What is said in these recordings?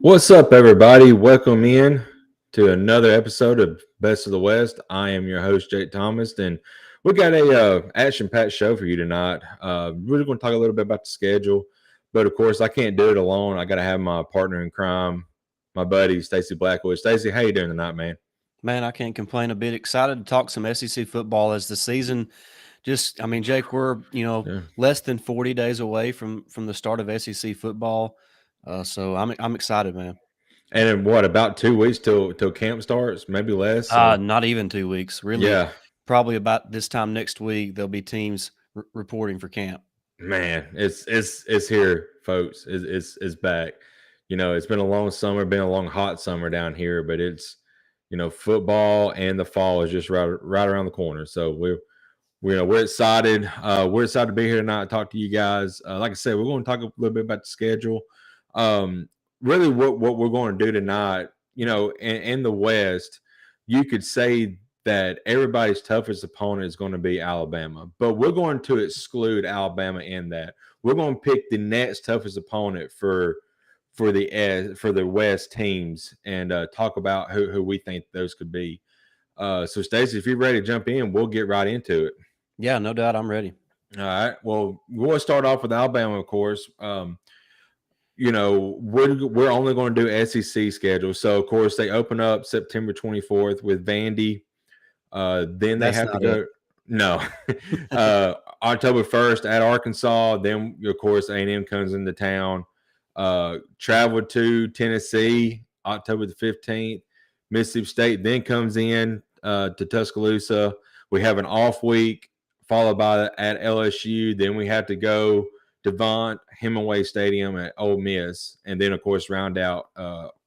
What's up, everybody? Welcome in to another episode of Best of the West. I am your host, Jake Thomas, and we got a action-packed show for you tonight. We're going to talk a little bit about the schedule, but of course, I can't do it alone. I got to have my partner in crime, my buddy Stacey Blackwood. Stacey, how you doing tonight, man? Man, I can't complain a bit. Excited to talk some SEC football as the season Jake, we're, Yeah. less than 40 days away from the start of SEC football. So I'm excited, man. And in what, about 2 weeks till camp starts, maybe less. So Not even 2 weeks, really. yeah, Probably about this time next week, there'll be teams reporting for camp. man, it's here, folks. It's back. It's been a long summer, been a long hot summer down here, but it's football and the fall is just right around the corner. So we're excited. We're excited to be here tonight and talk to you guys. Like I said, we're going to talk a little bit about the schedule. Really, what we're going to do tonight, in the West, you could say that everybody's toughest opponent is going to be Alabama, but we're going to exclude Alabama in that. We're going to pick the next toughest opponent for the West teams and talk about who we think those could be. So, Stacey, if you're ready to jump in, we'll get right into it. Yeah, no doubt, I'm ready. All right. Well, we'll start off with Alabama, of course. We're only going to do SEC schedule. So, of course, they open up September 24th with Vandy. Then they have to go. No, October 1st at Arkansas. Then, of course, A&M comes into town. Travel to Tennessee October the 15th. Mississippi State then comes in to Tuscaloosa. We have an off week followed by at LSU. Then we have to go to Hemingway Stadium at Ole Miss, and then of course round out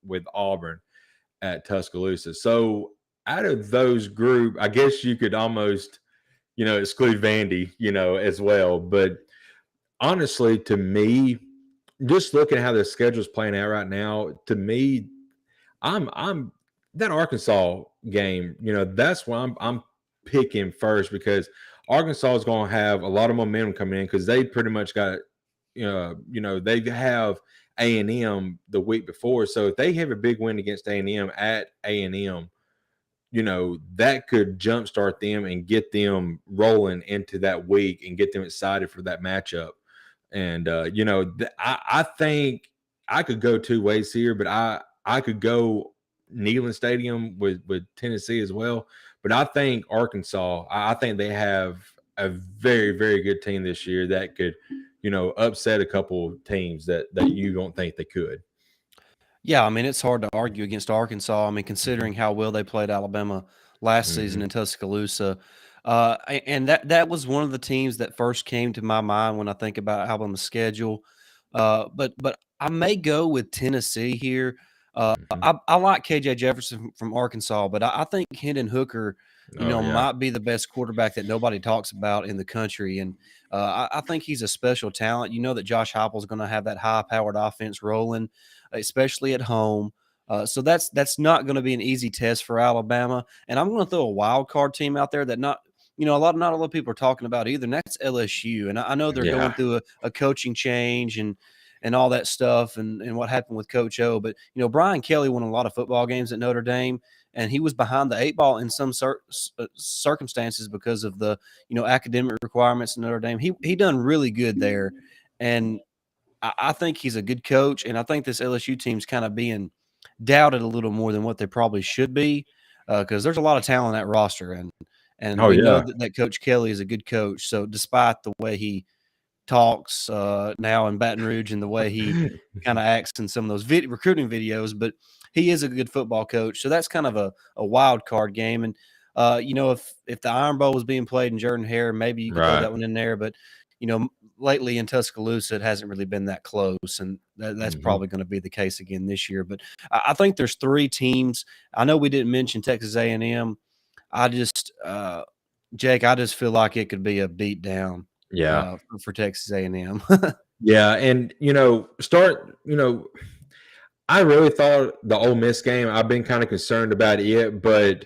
with Auburn at Tuscaloosa. So out of those group, I guess you could almost exclude Vandy as well. But honestly, to me, just looking at how the schedule's playing out right now, to me, I'm that Arkansas game. That's why I'm picking first, because Arkansas is going to have a lot of momentum coming in because they pretty much got, they have A&M the week before. So if they have a big win against A&M at A&M, that could jumpstart them and get them rolling into that week and get them excited for that matchup. And, I think I could go two ways here, but I could go Neyland Stadium with Tennessee as well. But I think Arkansas, I think they have a very, very good team this year that could, upset a couple of teams that you don't think they could. Yeah, I mean, it's hard to argue against Arkansas. I mean, considering how well they played Alabama last season in Tuscaloosa. And that was one of the teams that first came to my mind when I think about Alabama's schedule. But I may go with Tennessee here. I like KJ Jefferson from Arkansas, but I think Hendon Hooker, might be the best quarterback that nobody talks about in the country. And I think he's a special talent. You know that Josh Heupel is going to have that high-powered offense rolling, especially at home. So that's not going to be an easy test for Alabama. And I'm going to throw a wild card team out there that not a lot of people are talking about either, and that's LSU. And I know they're going through a coaching change and all that stuff and what happened with Coach O. But, Brian Kelly won a lot of football games at Notre Dame, and he was behind the 8 ball in some circumstances because of the, academic requirements in Notre Dame. He done really good there. And I think he's a good coach, and I think this LSU team's kind of being doubted a little more than what they probably should be because there's a lot of talent in that roster. And we know that Coach Kelly is a good coach. So despite the way he talks now in Baton Rouge and the way he kind of acts in some of those recruiting videos, but he is a good football coach. So that's kind of a wild card game. And, if the Iron Bowl was being played in Jordan-Hare, maybe you could throw that one in there. But, lately in Tuscaloosa, it hasn't really been that close. And that's probably going to be the case again this year. But I think there's three teams. I know we didn't mention Texas A&M. Jake, I just feel like it could be a beat down. For Texas A&M. Yeah, and I really thought the Ole Miss game, I've been kind of concerned about it, but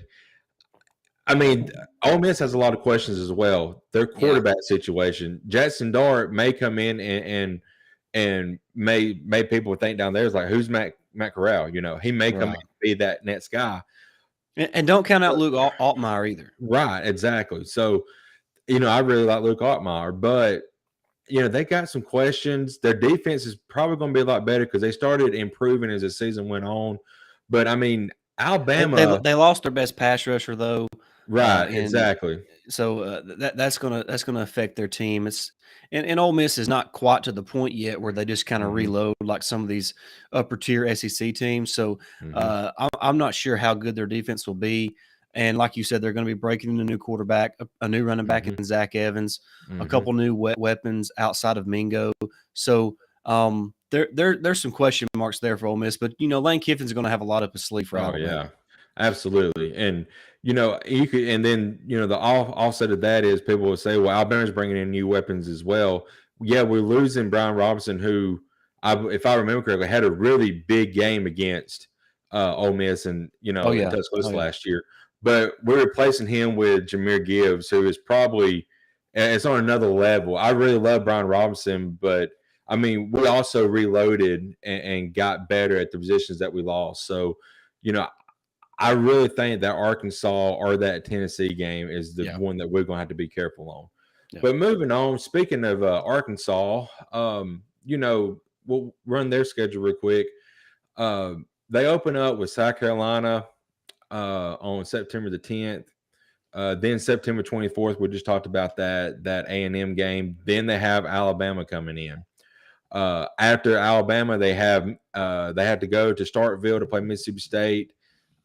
I mean, Ole Miss has a lot of questions as well. Their quarterback situation, Jackson Dart may come in and may people think down there is like, who's Matt Matt Corral. He may come in Right. and be that next guy. And don't count out Luke Altmaier either. Right, exactly. So, I really like Luke Altmaier, but they got some questions. Their defense is probably going to be a lot better because they started improving as the season went on. But I mean, Alabama, they lost their best pass rusher though, right? and Exactly. so that's gonna affect their team. And Ole Miss is not quite to the point yet where they just kind of reload like some of these upper tier SEC teams. So I'm not sure how good their defense will be. And like you said, they're going to be breaking in a new quarterback, a new running back in Zach Evans, a couple new weapons outside of Mingo. So there's some question marks there for Ole Miss, but Lane Kiffin's going to have a lot up his sleeve for Alabama. Yeah, absolutely. And you could, and then the offset of that is people will say, well, Alabama's bringing in new weapons as well. Yeah, we're losing Brian Robinson, who, if I remember correctly, had a really big game against Ole Miss and in Tuscaloosa last year. But we're replacing him with Jahmyr Gibbs, who is probably it's on another level. I really love Brian Robinson, but I mean, we also reloaded and got better at the positions that we lost. So, I really think that Arkansas or that Tennessee game is the one that we're going to have to be careful on. Yeah. But moving on, speaking of Arkansas, we'll run their schedule real quick. They open up with South Carolina on September the 10th. Then September 24th, we just talked about that A&M game. Then they have Alabama coming in. After Alabama, they have to go to Starkville to play Mississippi State.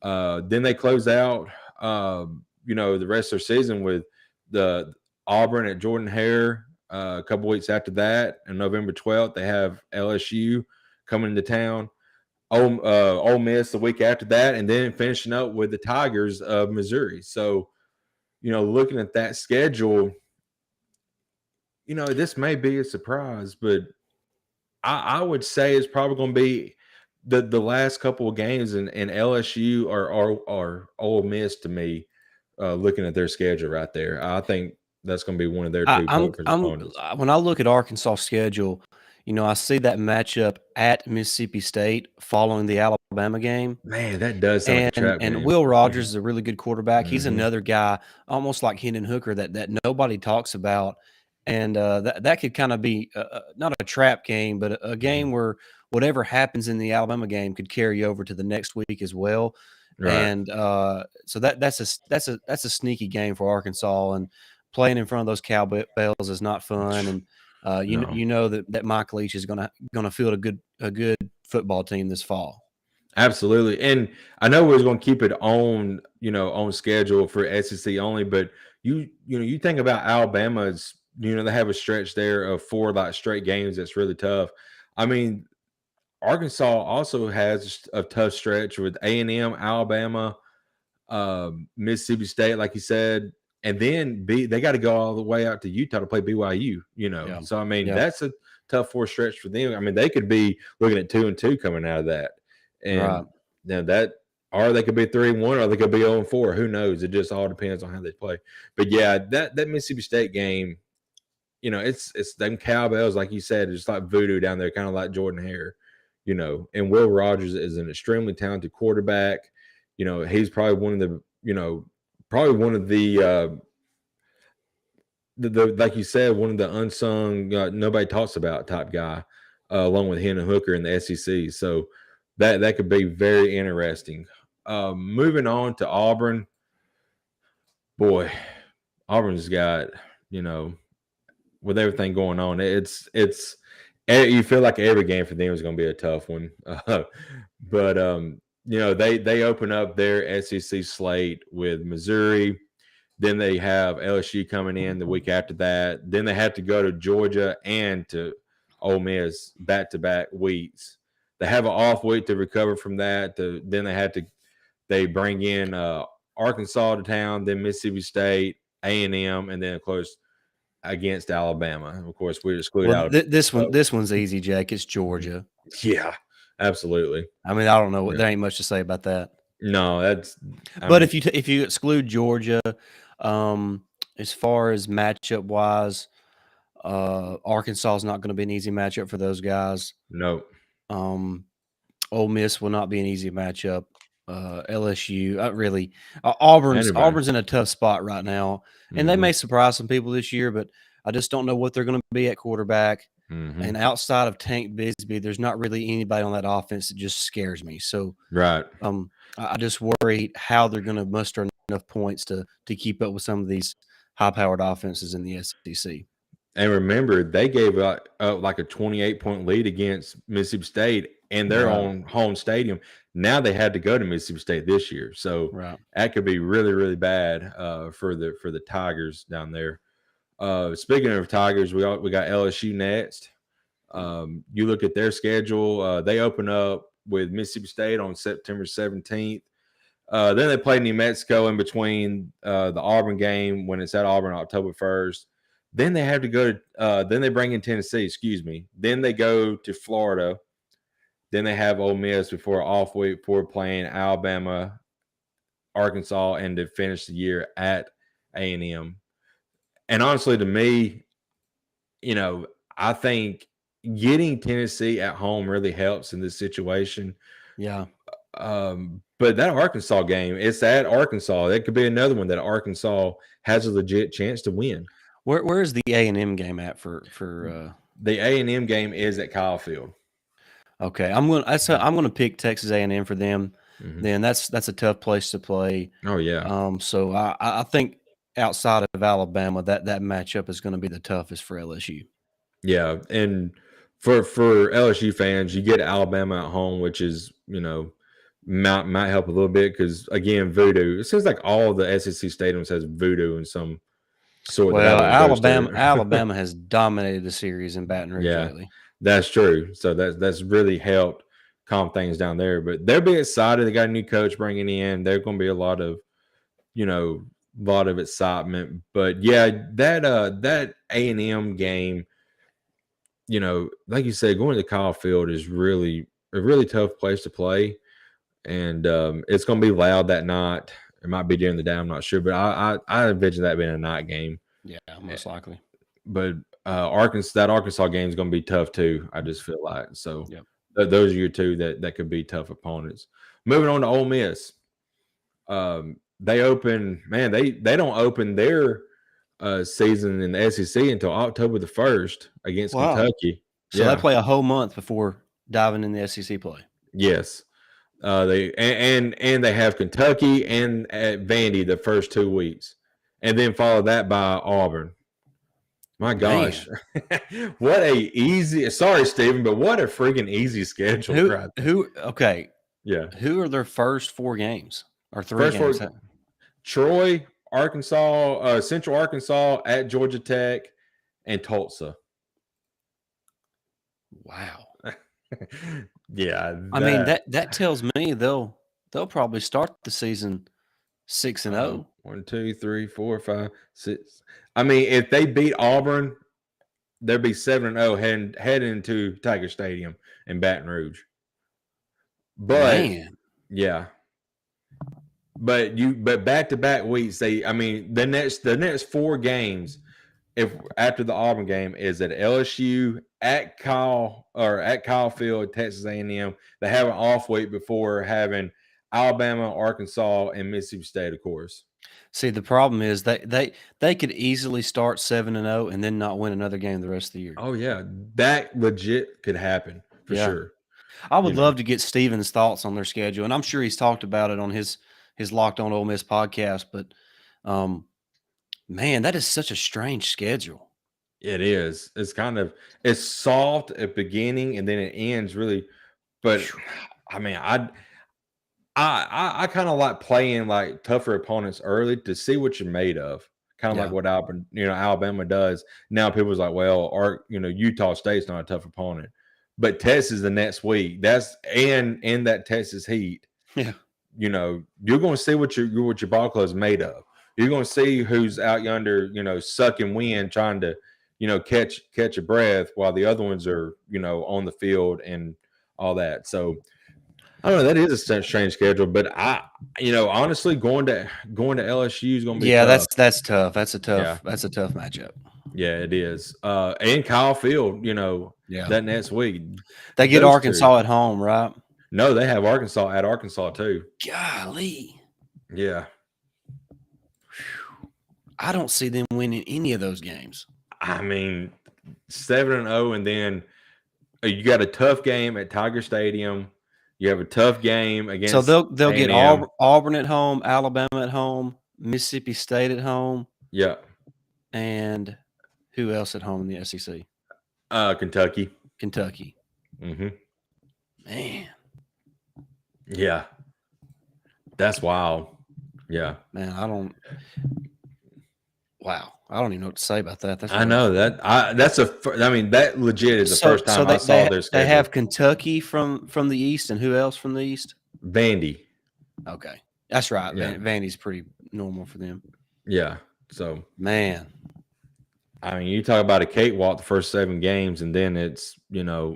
Then they close out, the rest of their season with the Auburn at Jordan-Hare. A couple weeks after that, on November 12th, they have LSU coming into town. Ole Miss the week after that, and then finishing up with the Tigers of Missouri. So, looking at that schedule, this may be a surprise, but I would say it's probably going to be the last couple of games in LSU or Ole Miss to me, looking at their schedule right there. I think that's going to be one of their two opponents. When I look at Arkansas' schedule, I see that matchup at Mississippi State following the Alabama game. Man, that does sound like a trap game. And Will Rogers is a really good quarterback. He's another guy, almost like Hendon Hooker, that nobody talks about. And that could kind of be not a trap game, but a game where whatever happens in the Alabama game could carry over to the next week as well. Right. And so that's a sneaky game for Arkansas, and playing in front of those cowbells is not fun. And that Mike Leach is gonna field a good football team this fall. Absolutely. And I know we're going to keep it on schedule for SEC only, but you think about Alabama's, they have a stretch there of 4 straight games that's really tough. I mean, Arkansas also has a tough stretch with A&M, Alabama, Mississippi State, like you said, and then they got to go all the way out to Utah to play BYU, Yeah. So, I mean, that's a tough 4 stretch for them. I mean, they could be looking at 2-2 coming out of that. And or they could be 3-1, or they could be 0-4. Who knows? It just all depends on how they play. But yeah, that Mississippi State game, it's them cowbells, like you said, it's like voodoo down there, kind of like Jordan-Hare, And Will Rogers is an extremely talented quarterback. He's probably one of the like you said, one of the unsung, nobody talks about type guy, along with Hendon Hooker in the SEC. So that could be very interesting. Moving on to Auburn. Boy, Auburn's got, with everything going on, it's you feel like every game for them is going to be a tough one. But they open up their SEC slate with Missouri. Then they have LSU coming in the week after that. Then they have to go to Georgia and to Ole Miss back-to-back weeks. They have an off week to recover from that. Then they bring in Arkansas to town, then Mississippi State, A&M, and then of course against Alabama. Of course, we exclude Alabama. This one's easy, Jake. It's Georgia. Yeah, absolutely. I mean, I don't know. There ain't much to say about that. No, if you exclude Georgia, as far as matchup wise, Arkansas is not going to be an easy matchup for those guys. No. Ole Miss will not be an easy matchup. LSU, really, Auburn's in a tough spot right now, and they may surprise some people this year, but I just don't know what they're going to be at quarterback. And outside of Tank Bisbee, there's not really anybody on that offense that just scares me. So, I just worry how they're going to muster enough points to keep up with some of these high-powered offenses in the SEC. And remember, they gave up like a 28-point lead against Mississippi State in their own home stadium. Now they had to go to Mississippi State this year, so that could be really, really bad for the Tigers down there. Speaking of Tigers, we got LSU next. You look at their schedule; they open up with Mississippi State on September 17th. Then they play New Mexico in between the Auburn game when it's at Auburn October 1st. Then they have to go to then they bring in Tennessee, Then they go to Florida. Then they have Ole Miss before off week before playing Alabama, Arkansas, and to finish the year at A&M. And honestly, to me, I think getting Tennessee at home really helps in this situation. Yeah. But that Arkansas game, it's at Arkansas. That could be another one that Arkansas has a legit chance to win. Where is the A&M game at for the A&M game is at Kyle Field. Okay, I'm gonna pick Texas A&M for them. Then that's a tough place to play. Oh yeah. So I think outside of Alabama, that matchup is going to be the toughest for LSU. Yeah, and for LSU fans, you get Alabama at home, which is might help a little bit because again, voodoo. It seems like all the SEC stadiums has voodoo in some sort. Well, Alabama has dominated the series in Baton Rouge lately. That's true. So that's really helped calm things down there. But they'll be excited. They got a new coach bringing in. There's going to be a lot of excitement. But yeah, that A&M game, like you said, going to Kyle Field is really a really tough place to play. And it's going to be loud that night. It might be during the day. I'm not sure, but I envision that being a night game. Yeah, most likely. But Arkansas game is going to be tough too. I just feel like so. Those are your two that could be tough opponents. Moving on to Ole Miss. They open. Man, they don't open their season in the SEC until October the 1st against Kentucky. So they play a whole month before diving in the SEC play. Yes. They have Kentucky and at Vandy the first 2 weeks, and then follow that by Auburn. My gosh, what a easy! Sorry, Stephen, but what a freaking easy schedule. Okay, yeah. Who are their first 4 games or 3 games? Troy, Arkansas, Central Arkansas at Georgia Tech, and Tulsa. Wow. Yeah, I mean that tells me they'll probably start the season 6-0. 1, 2, 3, 4, 5, 6. I mean, if they beat Auburn, they'll be 7-0 heading into Tiger Stadium in Baton Rouge. But but back-to-back weeks, the next 4 games, if after the Auburn game is at LSU, at Kyle Field, Texas A&M. They have an off week before having Alabama, Arkansas, and Mississippi State, of course. See, the problem is they could easily start 7-0 and then not win another game the rest of the year. Oh yeah, that legit could happen for sure. I would love to get Steven's thoughts on their schedule, and I'm sure he's talked about it on his Locked On Ole Miss podcast. But man, that is such a strange schedule. It is. It's soft at beginning and then it ends really. But I mean, I kind of like playing like tougher opponents early to see what you're made of. Kind of like what Alabama does. Now people's like, well, Utah State's not a tough opponent, but Texas the next week. That's in that Texas heat. Yeah, you're going to see what your ball club's made of. You're going to see who's out yonder, sucking wind, trying to, catch a breath while the other ones are, on the field and all that. So I don't know. That is a strange schedule, but honestly, going to LSU is going to be tough. That's tough. That's a tough matchup. Yeah, it is. And Kyle Field, that next week they get Arkansas at home, right? No, they have Arkansas at Arkansas too. Golly. Yeah. I don't see them winning any of those games. I mean, 7-0, and then you got a tough game at Tiger Stadium. You have a tough game against. So they'll get A&M. Auburn at home, Alabama at home, Mississippi State at home. Yeah. And who else at home in the SEC? Kentucky. Kentucky. Mm-hmm. Man. Yeah. That's wild. Yeah. Man, Wow. I don't even know what to say about that. I know that. That legit is the first time I saw their schedule. They have Kentucky from the East, and who else from the East? Vandy. Okay. That's right. Yeah. Vandy's pretty normal for them. Yeah. So, man. I mean, you talk about a cakewalk the first 7 games, and then it's,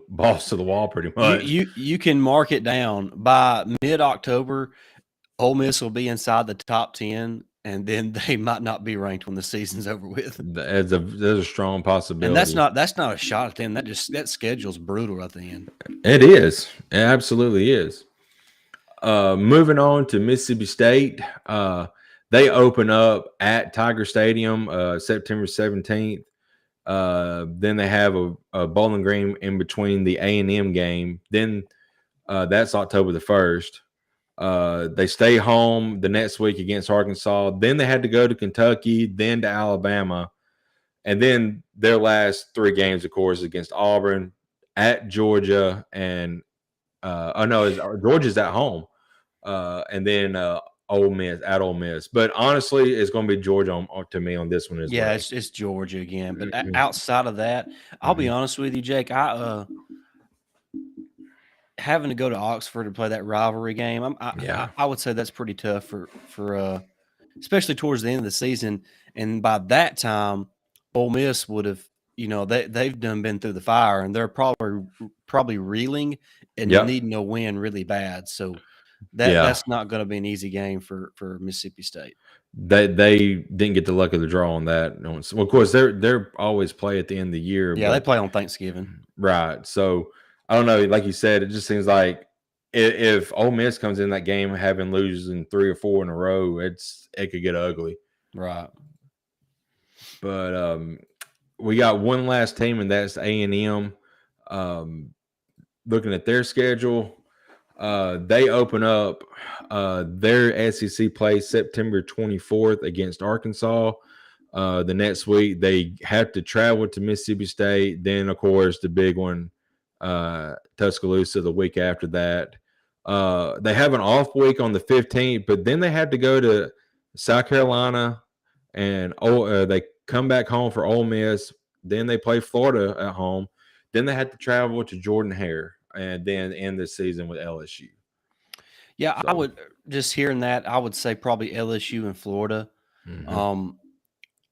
balls to the wall pretty much. You can mark it down. By mid-October, Ole Miss will be inside the top 10, and then they might not be ranked when the season's over with. There's a strong possibility. And that's not a shot at them. That schedule's brutal at the end. It is. It absolutely is. Moving on to Mississippi State. They open up at Tiger Stadium September 17th. Then they have a Bowling Green in between the A&M game. Then that's October the 1st. They stay home the next week against Arkansas. Then they had to go to Kentucky, then to Alabama. And then their last 3 games, of course, against Auburn, at Georgia, and Georgia's at home. And then Ole Miss at Ole Miss. But honestly, it's going to be Georgia to me on this one as well. Yeah, it's Georgia again. But outside of that, I'll be honest with you, Jake. Having to go to Oxford to play that rivalry game, I would say that's pretty tough for especially towards the end of the season. And by that time, Ole Miss would have, they've been through the fire, and they're probably reeling and needing a win really bad. So that's not going to be an easy game for Mississippi State. They didn't get the luck of the draw on that. Well, of course, they're always play at the end of the year. Yeah, they play on Thanksgiving. Right. So I don't know. Like you said, it just seems like if Ole Miss comes in that game having losing 3 or 4 in a row, it could get ugly. Right. But we got one last team, and that's A&M. Looking at their schedule, they open up their SEC play September 24th against Arkansas. The next week, they have to travel to Mississippi State. Then, of course, the big one, Tuscaloosa, the week after that. They have an off week on the 15th, but then they have to go to South Carolina, and they come back home for Ole Miss. Then they play Florida at home. Then they had to travel to Jordan-Hare, and then end the season with LSU. Yeah, so, I would just hearing that, I would say probably LSU and Florida. Mm-hmm.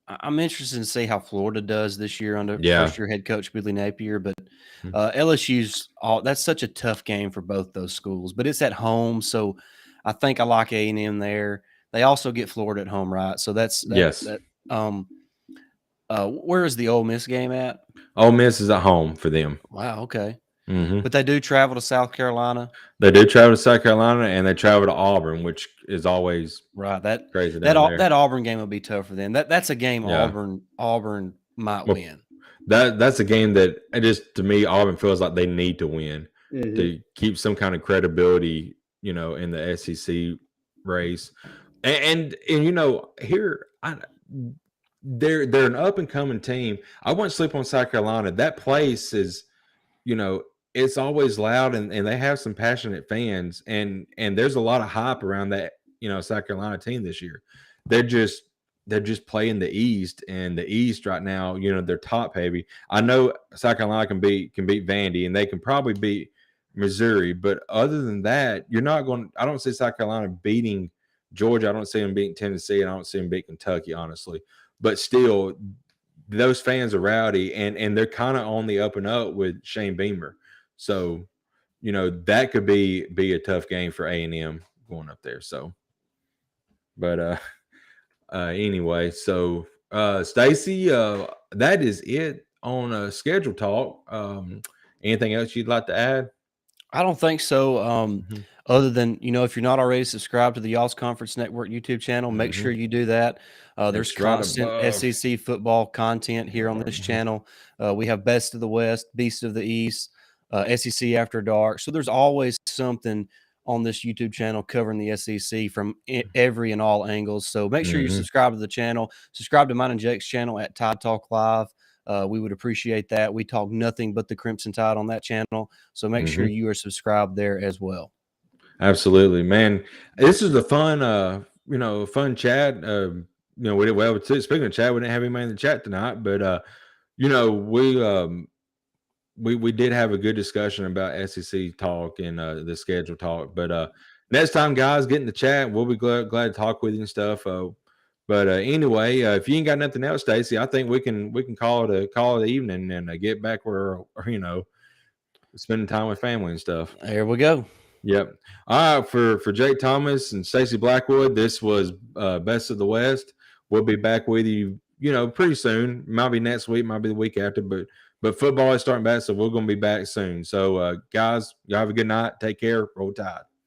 I'm interested to see how Florida does this year under first-year head coach Billy Napier, but LSU's that's such a tough game for both those schools. But it's at home, so I think I like A&M there. They also get Florida at home, right? So that's where is the Ole Miss game at? Ole Miss is at home for them. Wow, okay. Mm-hmm. But they do travel to South Carolina. They do travel to South Carolina, and they travel to Auburn, which is always right. Crazy. That Auburn game will be tough for them. That's a game Auburn might win. That's a game that to me, Auburn feels like they need to win to keep some kind of credibility, in the SEC race. And here they're an up and coming team. I wouldn't sleep on South Carolina. That place is, it's always loud, and they have some passionate fans, and there's a lot of hype around that, South Carolina team this year. They're just playing the East, and the East right now, they're top heavy. I know South Carolina can beat Vandy, and they can probably beat Missouri, but other than that, I don't see South Carolina beating Georgia. I don't see them beating Tennessee, and I don't see them beating Kentucky, honestly. But still, those fans are rowdy, and they're kind of on the up and up with Shane Beamer. So, that could be a tough game for A&M going up there. So, but anyway, so Stacey, that is it on schedule talk. Anything else you'd like to add? I don't think so. Mhm. Other than, if you're not already subscribed to the Y'all's Conference Network YouTube channel, make sure Mhm. you do that. There's It's right constant above. SEC football content here on this Mhm. channel. We have Best of the West, Beast of the East, SEC After Dark. So there's always something on this YouTube channel covering the SEC from every and all angles. So make sure you Mhm. subscribe to the channel. Subscribe to mine and Jake's channel at Tide Talk Live. We would appreciate that. We talk nothing but the Crimson Tide on that channel. So make sure Mhm. you are subscribed there as well. Absolutely, man. This is a fun, fun chat. We did well. Speaking of chat, we didn't have anybody in the chat tonight, but you know, we did have a good discussion about SEC talk and the schedule talk. But next time, guys, get in the chat. We'll be glad to talk with you and stuff. But anyway, if you ain't got nothing else, Stacey, I think we can call it evening and get back where spending time with family and stuff. There we go. Yep. All right, for Jake Thomas and Stacey Blackwood, this was Best of the West. We'll be back with you, pretty soon. Might be next week, might be the week after, but football is starting back, so we're going to be back soon. So, guys, y'all have a good night. Take care. Roll Tide.